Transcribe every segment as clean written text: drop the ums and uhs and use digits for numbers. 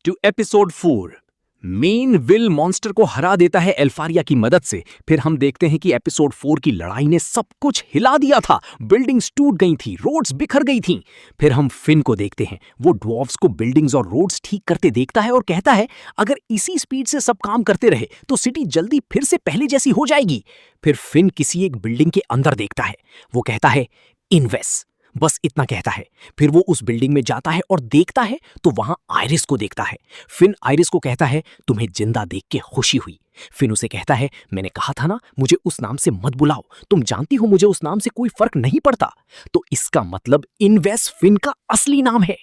to episode 4। Men will monster को हरा देता है एल्फारिया की मदद से। फिर हम देखते हैं कि एपिसोड 4 की लड़ाई ने सब कुछ हिला दिया था। बिल्डिंग्स टूट गई थी, रोड्स बिखर गई थीं। फिर हम फिन को देखते हैं। वो ड्वार्फ्स को बिल्डिंग्स और रोड्स ठीक करते देखता है और कहता है अगर इसी स्पीड से सब काम करते रहे तो सिटी जल्दी फिर से पहले जैसी हो जाएगी। फिर फिन किसी एक बिल्डिंग के अंदर देखता है। वो कहता है इन्वेस्ट, बस इतना कहता है। फिर वो उस बिल्डिंग में जाता है और देखता है तो वहां आयरिस को देखता है। फिन आयरिस को कहता है तुम्हें जिंदा देख के खुशी हुई। फिन उसे कहता है मैंने कहा था ना मुझे उस नाम से मत बुलाओ, तुम जानती हो मुझे उस नाम से कोई फर्क नहीं पड़ता। तो इसका मतलब इन्वेस्ट फिन का असली नाम है।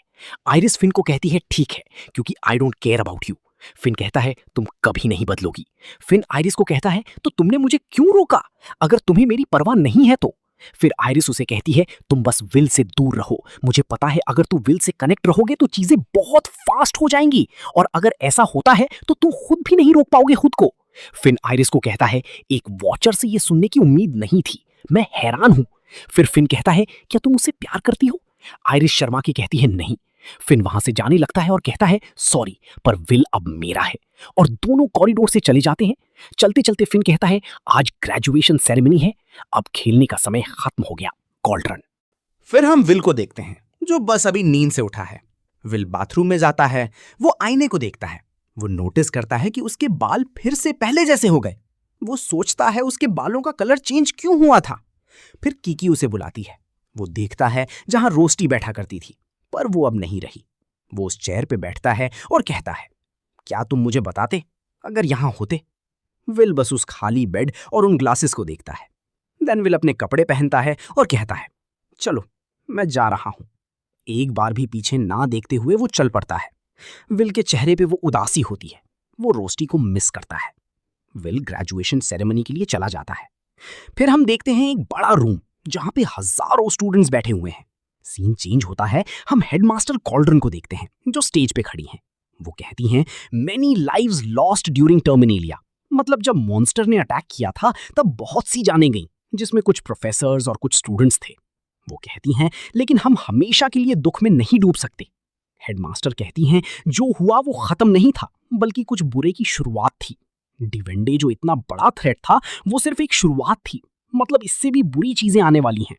आयरिस फिन को कहती है ठीक है क्योंकि I don't care about you. Finn कहता है तुम कभी नहीं बदलोगी। फिन आयरिस को कहता है तो तुमने मुझे क्यों रोका अगर तुम्हें मेरी परवाह नहीं है तो। फिर आयरिस उसे कहती है तुम बस विल से दूर रहो, मुझे पता है अगर तू विल से कनेक्ट रहोगे तो चीजें बहुत फास्ट हो जाएंगी और अगर ऐसा होता है तो तू खुद भी नहीं रोक पाओगे खुद को। फिन आयरिस को कहता है एक वॉचर से ये सुनने की उम्मीद नहीं थी, मैं हैरान हूं। फिर फिन कहता है क्या तुम उससे प्यार करती हो। आयरिस शर्मा की कहती है नहीं। फिन वहां से जाने लगता है और कहता है सॉरी पर विल अब मेरा है, और दोनों कॉरिडोर से चले जाते हैं। चलते चलते फिन कहता है आज ग्रेजुएशन सेरेमनी है, अब खेलने का समय खत्म हो गया, कॉल्ड्रन। फिर हम विल को देखते हैं जो बस अभी नींद से उठा है। विल बाथरूम में जाता है, वो आईने को देखता है। वो नोटिस करता है कि उसके बाल फिर से पहले जैसे हो गए। वो सोचता है उसके बालों का कलर चेंज क्यों हुआ था। फिर कीकी उसे बुलाती है। वो देखता है जहां रोस्टी बैठा करती थी पर वो अब नहीं रही। वो उस चेयर पे बैठता है और कहता है क्या तुम मुझे बताते अगर यहां होते। विल बस उस खाली बेड और उन ग्लासेस को देखता है। देन विल अपने कपड़े पहनता है और कहता है चलो मैं जा रहा हूं। एक बार भी पीछे ना देखते हुए वो चल पड़ता है। विल के चेहरे पे वो उदासी होती है, वो रोस्टी को मिस करता है। विल ग्रेजुएशन सेरेमनी के लिए चला जाता है। फिर हम देखते हैं एक बड़ा रूम जहां पे हजारों स्टूडेंट्स बैठे हुए हैं। सीन चेंज होता है, हम हेडमास्टर कॉल्ड्रन को देखते हैं जो स्टेज पे खड़ी हैं। वो कहती हैं many lives lost during Terminalia, मतलब जब मॉन्स्टर ने अटैक किया था तब बहुत सी जानें गईं, जिसमें कुछ प्रोफेसर्स और कुछ स्टूडेंट्स थे। वो कहती हैं लेकिन हम हमेशा के लिए दुख में नहीं डूब सकते। हेडमास्टर कहती हैं जो हुआ वो खत्म नहीं था बल्कि कुछ बुरे की शुरुआत थी। डिवेंडे जो इतना बड़ा थ्रेट था वो सिर्फ एक शुरुआत थी, मतलब इससे भी बुरी चीजें आने वाली हैं।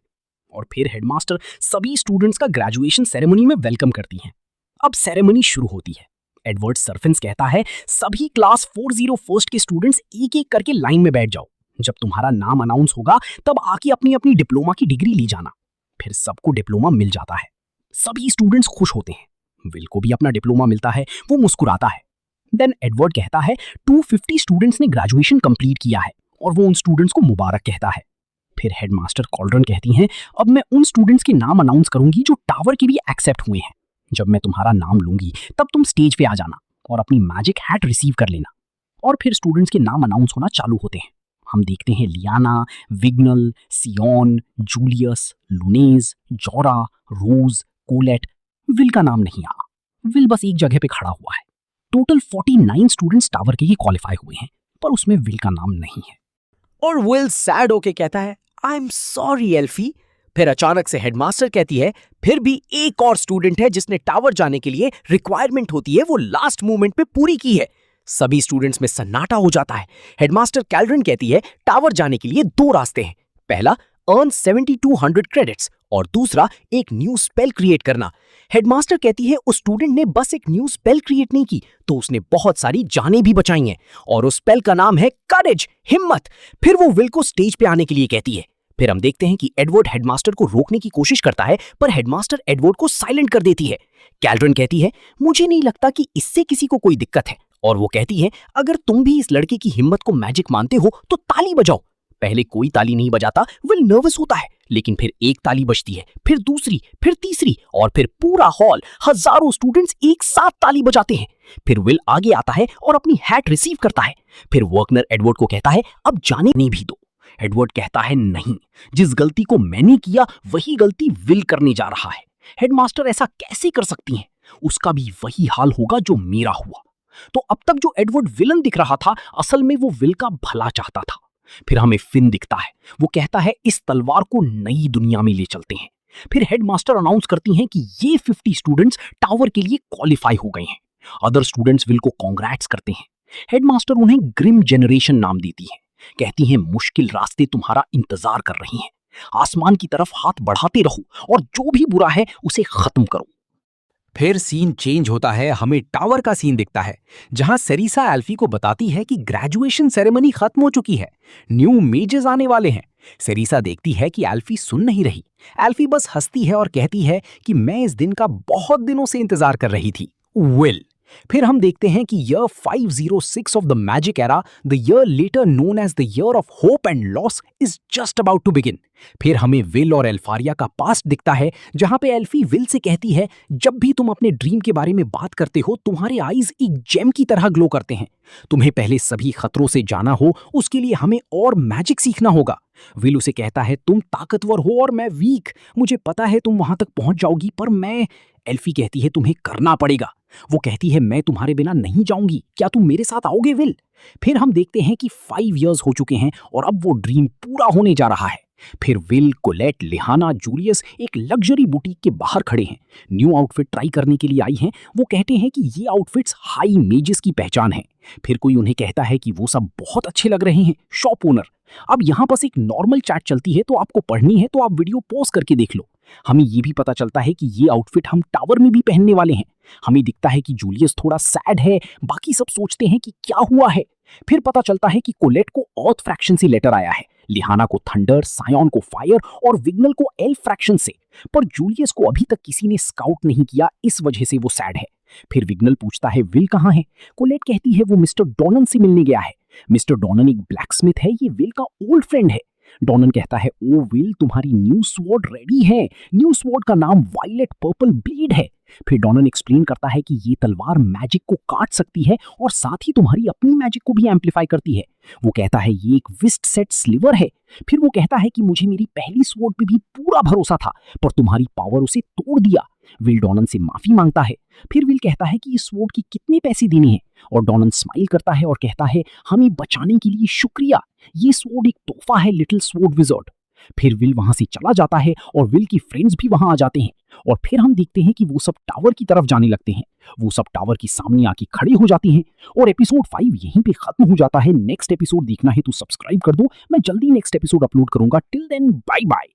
और फिर हेडमास्टर सभी स्टूडेंट्स का ग्रेजुएशन सेरेमनी में वेलकम करती हैं। अब सेरेमनी शुरू होती है। एडवर्ड सरफिन्स कहता है सभी क्लास 401 के स्टूडेंट्स एक एक करके लाइन में बैठ जाओ। जब तुम्हारा नाम अनाउंस होगा तब आके अपनी अपनी डिप्लोमा की डिग्री ली जाना। फिर सबको डिप्लोमा मिल जाता है। सभी स्टूडेंट्स खुश होते हैं। विल को भी अपना डिप्लोमा मिलता है, वो मुस्कुराता है। देन एडवर्ड कहता है 250 स्टूडेंट्स ने ग्रेजुएशन कंप्लीट किया है और वो उन स्टूडेंट्स को मुबारक कहता है। फिर हेडमास्टर कॉल्ड्रन कहती हैं अब मैं उन स्टूडेंट्स के नाम अनाउंस करूंगी जो टावर के लिए एक्सेप्ट हुए हैं। जब मैं तुम्हारा नाम लूंगी तब तुम स्टेज पे आ जाना और अपनी मैजिक हैट रिसीव कर लेना। और फिर स्टूडेंट्स के नाम अनाउंस होना चालू होते हैं। हम देखते हैं लियाना, विग्नल, सियोन, जूलियस, लुनेज, जोरा, रोज, कोलेट। विल का नाम नहीं आया। विल बस एक जगह पे खड़ा हुआ है। टोटल 49 स्टूडेंट्स टावर के लिए क्वालिफाई हुए हैं पर उसमें विल का नाम नहीं है। और विल सैड होके कहता है आई एम सॉरी एल्फी। फिर अचानक से हेडमास्टर कहती है फिर भी एक और स्टूडेंट है जिसने टावर जाने के लिए रिक्वायरमेंट होती है वो लास्ट मोमेंट पे पूरी की है। सभी स्टूडेंट्स में सन्नाटा हो जाता है। हेडमास्टर कैल्ड्रन कहती है टावर जाने के लिए दो रास्ते हैं, पहला अर्न 7200 क्रेडिट्स और दूसरा एक न्यू स्पेल क्रिएट करना। हेडमास्टर कहती है उस स्टूडेंट ने बस एक न्यू स्पेल क्रिएट नहीं की तो उसने बहुत सारी जानें भी बचाई हैं और उस स्पेल का नाम है करेज, हिम्मत। फिर वो विल को स्टेज पे आने के लिए कहती है। फिर हम देखते हैं कि एडवर्ड हेडमास्टर को रोकने की कोशिश करता है पर हेडमास्टर एडवर्ड को साइलेंट कर देती है। कैल्ड्रन कहती है मुझे नहीं लगता कि इससे किसी को कोई दिक्कत है, और वो कहती है अगर तुम भी इस लड़के की हिम्मत को मैजिक मानते हो तो ताली बजाओ। पहले कोई ताली नहीं बजाता, विल नर्वस होता है, लेकिन फिर एक ताली बजती है, फिर दूसरी, फिर तीसरी, और फिर पूरा हॉल, हजारों स्टूडेंट्स एक साथ ताली बजाते हैं। फिर विल आगे आता है और अपनी हैट रिसीव करता है। फिर वर्कनर एडवर्ड को कहता है अब जाने नहीं भी दो। एडवर्ड कहता है नहीं, जिस गलती को मैंने किया वही गलती विल करने जा रहा है। हेडमास्टर ऐसा कैसे कर सकती हैं? उसका भी वही हाल होगा जो मेरा हुआ। तो अब तक जो एडवर्ड विलन दिख रहा था असल में वो विल का भला चाहता था। फिर हमें फिन दिखता है। वो कहता है इस तलवार को नई दुनिया में ले चलते हैं। फिर हेडमास्टर अनाउंस करती हैं कि ये 50 स्टूडेंट्स टावर के लिए क्वालिफाई हो गए हैं। अदर स्टूडेंट्स विल को कॉन्ग्रेट्स करते हैं। हेडमास्टर उन्हें ग्रिम जनरेशन नाम देती है। कहती हैं मुश्किल रास्ते तुम्हारा इंतजार कर रही हैं। आसमान की तरफ हाथ बढ़ाते रहो और जो भी बुरा है उसे खत्म करो। फिर सीन चेंज होता है, हमें टावर का सीन दिखता है जहां सेरिसा एल्फी को बताती है कि ग्रेजुएशन सेरेमनी खत्म हो चुकी है, न्यू मेजर्स आने वाले हैं। सेरिसा देखती है कि एल्फी सुन नहीं रही। एल्फी बस हंसती है और कहती है कि मैं इस दिन का बहुत दिनों से इंतजार कर रही थी, विल। फिर हम देखते हैं कि year 506 of the magic era, the year later known as the year of hope and loss, is just about to begin. फिर हमें विल और एल्फारिया का पास्ट दिखता है जहां पे एल्फी विल से कहती है जब भी तुम अपने ड्रीम के बारे में बात करते हो तुम्हारे आईज एक जेम की तरह ग्लो करते हैं। तुम्हें पहले सभी खतरों से जाना हो, उसके लिए हमें और मैजिक सीखना होगा। विल उसे कहता है तुम ताकतवर हो और मैं वीक, मुझे पता है तुम वहां तक पहुंच जाओगी पर मैं। एल्फी कहती है तुम्हें करना पड़ेगा। वो कहती है मैं तुम्हारे बिना नहीं जाऊंगी, क्या तुम मेरे साथ आओगे विल? फिर हम देखते हैं कि 5 इयर्स हो चुके हैं और अब वो ड्रीम पूरा होने जा रहा है। फिर विल, कोलेट, लिहाना, जूलियस एक लग्जरी बुटीक के बाहर खड़े हैं। न्यू आउटफिट ट्राई करने के लिए आई हैं। वो कहते हैं कि ये आउटफिट्स हाई मेजेस की पहचान है। फिर कोई उन्हें कहता है कि वो सब बहुत अच्छे लग रहे हैं, शॉप ओनर। अब यहाँ बस एक नॉर्मल चैट चलती है, तो आपको पढ़नी है तो आप वीडियो पॉज करके देख लो। हमें ये भी पता चलता है कि ये आउटफिट हम टावर में भी पहनने वाले हैं। हमें दिखता है कि जूलियस थोड़ा सैड है, बाकी सब सोचते हैं कि क्या हुआ है। फिर पता चलता है कि कोलेट को ऑथ फ्रैक्शन से लेटर आया है, लिहाना को थंडर, सायोन को फायर और विग्नल को एल्फ फ्रैक्शन से। पर जूलियस को अभी तक किसी ने स्काउट नहीं किया, इस वजह से वो सैड है। फिर विग्नल पूछता है विल कहाँ है? कोलेट कहती है वो मिस्टर डॉनन से मिलने गया है। मिस्टर डॉनन एक ब्लैकस्मिथ है, ये विल का ओल्ड फ्रेंड है। डॉनन कहता है ओ विल, तुम्हारी न्यू स्वॉर्ड रेडी है। न्यू स्वॉर्ड का नाम वायलेट पर्पल ब्लेड है। फिर डॉनन एक्सप्लेन करता है कि ये तलवार मैजिक को काट सकती है और साथ ही तुम्हारी अपनी मैजिक को भी एम्पलीफाई करती है। वो कहता है ये एक विस्ट सेट स्लिवर है। फिर वो कहता है कि मुझे मेरी पहली स्वॉर्ड पे भी पूरा भरोसा था पर तुम्हारी पावर उसे तोड़ दिया। विल डॉनन से माफी मांगता है। फिर विल कहता है कि इस स्वॉर्ड के कितने पैसे देने हैं और डॉनन स्माइल करता है और कहता है हमें बचाने के लिए शुक्रिया, ये स्वॉर्ड एक तोहफा है लिटिल स्वॉर्ड विज़र्ड। फिर विल वहां से चला जाता है और विल की फ्रेंड्स भी वहां आ जाते हैं और फिर हम देखते हैं कि वो सब टावर की तरफ जाने लगते हैं। वो सब टावर की सामने आके खड़े हो जाती हैं और एपिसोड 5 यहीं पे खत्म हो जाता है। नेक्स्ट एपिसोड देखना है तो सब्सक्राइब कर दो, मैं जल्दी नेक्स्ट एपिसोड अपलोड करूंगा। Till then bye bye.